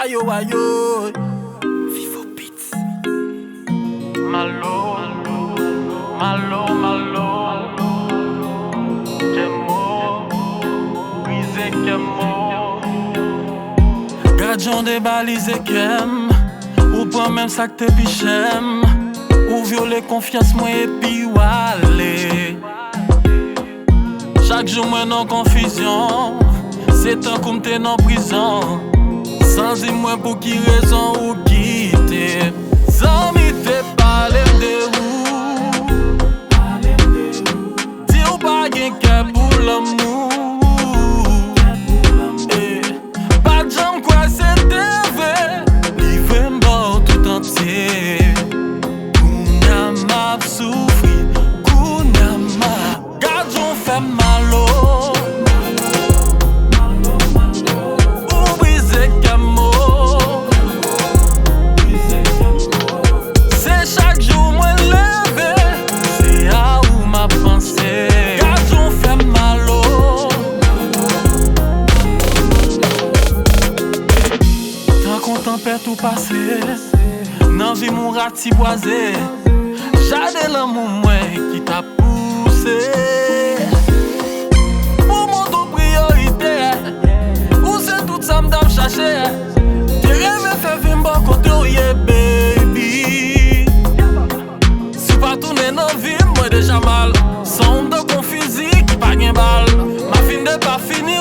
Ayo, ayo. Vivo Beats. Malo, malo, malo. Kemo, brisé Kemo. Gadjon débalisé Kem. Ou prend même ça que te pichem. Ou violer confiance moi et puis aller. Chaque jour moi en confusion. C'est un comme t'es en prison. Sans dire moi pour qui raison ou quitter. Sans m'y te parler de où. Dis ou pas gen cœur pour l'amour. Pas de jambe quoi c'est vrai. Livre m'bord tout entier. Kounya m'a souffri. Kounya m'a. Gadjon fait malo. Tempête tout passé, nan vie mon ratiboisé. Jade l'amour moi qui t'a poussé. Pour mon ton priorité, ou c'est tout ça m'dam cherché. T'es rêvé fait vimba côté yeah baby. Si pas tourner dans vie, moi déjà mal. Son de con physique, pas gen balle. Ma fin de pas fini.